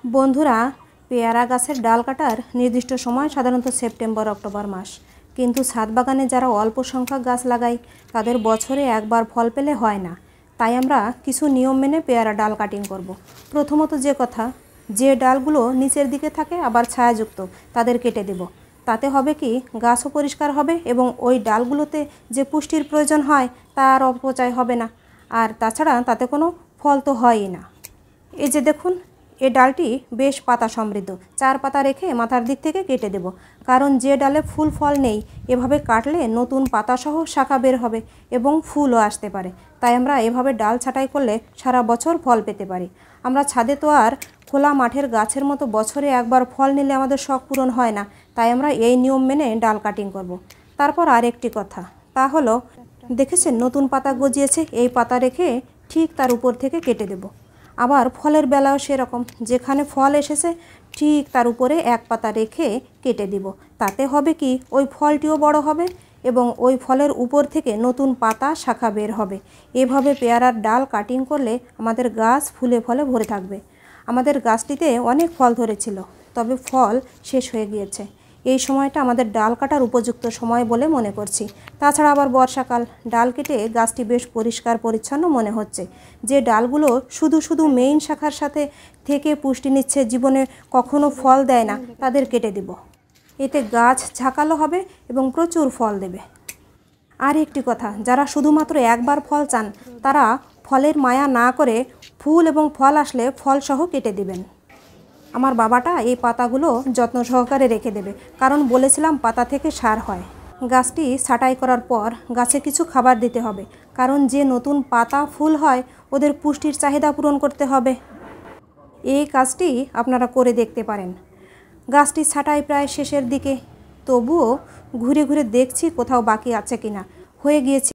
বন্ধুরা, পেয়ারা গাছের ডাল কাটার নির্দিষ্ট সময় সাধারণত সেপ্টেম্বর অক্টোবর মাস। কিন্তু ছাদ বাগানে যারা অল্প সংখ্যক গাছ লাগায় তাদের বছরে একবার ফল পেলে হয় না। তাই আমরা কিছু নিয়ম মেনে পেয়ারা ডাল কাটিং করব। প্রথমত যে ডালগুলো নিচের দিকে থাকে আবার ছায়াযুক্ত তাদের কেটে দেব। তাতে হবে কি, গাছও পরিষ্কার হবে এবং ওই ডালগুলোতে যে পুষ্টির প্রয়োজন হয় তার অপচয় হবে না। আর তাছাড়া তাতে কোনো ফল তো হয়ই না। এই যে দেখুন, এই ডালটি বেশ পাতা সমৃদ্ধ। 4 পাতা রেখে মাথার দিক থেকে কেটে দেব, কারণ যে ডালে ফুল ফল নেই এভাবে কাটলে নতুন পাতাসহ শাখা বের হবে এবং ফুলও আসতে পারে। তাই আমরা এভাবে ডাল ছাঁটাই করলে সারা বছর ফল পেতে পারি। আমরা ছাদে তো আর খোলা মাঠের গাছের মতো বছরে একবার ফল নিলে আমাদের শখ পূরণ হয় না। তাই আমরা এই নিয়ম মেনে ডাল কাটিং করব। তারপর আরেকটি কথা, তা হলো, দেখেছেন নতুন পাতা গজিয়েছে, এই পাতা রেখে ঠিক তার উপর থেকে কেটে দেব। আবার ফলের বেলাও সেরকম, যেখানে ফল এসেছে ঠিক তার উপরে এক পাতা রেখে কেটে দিব। তাতে হবে কি, ওই ফলটিও বড় হবে এবং ওই ফলের উপর থেকে নতুন পাতা শাখা বের হবে। এভাবে পেয়ারার ডাল কাটিং করলে আমাদের গাছ ফুলে ফলে ভরে থাকবে। আমাদের গাছটিতে অনেক ফল ধরেছিল, তবে ফল শেষ হয়ে গিয়েছে। এই সময়টা আমাদের ডাল কাটার উপযুক্ত সময় বলে মনে করছি। তাছাড়া আবার বর্ষাকাল, ডাল কেটে গাছটি বেশ পরিষ্কার পরিচ্ছন্ন মনে হচ্ছে। যে ডালগুলো শুধু মেইন শাখার সাথে থেকে পুষ্টি নিচ্ছে, জীবনে কখনো ফল দেয় না, তাদের কেটে দেব। এতে গাছ ঝাঁকালো হবে এবং প্রচুর ফল দেবে। আর একটি কথা, যারা শুধুমাত্র একবার ফল চান তারা ফলের মায়া না করে ফুল এবং ফল আসলে ফলসহ কেটে দিবেন। আমার বাবাটা এই পাতাগুলো যত্ন সহকারে রেখে দেবে, কারণ বলেছিলাম পাতা থেকে সার হয়। গাছটি ছাঁটাই করার পর গাছে কিছু খাবার দিতে হবে, কারণ যে নতুন পাতা ফুল হয় ওদের পুষ্টির চাহিদা পূরণ করতে হবে। এই কাজটি আপনারা করে দেখতে পারেন। গাছটি ছাঁটাই প্রায় শেষের দিকে, তবুও ঘুরে ঘুরে দেখছি কোথাও বাকি আছে কিনা। হয়ে গিয়েছে।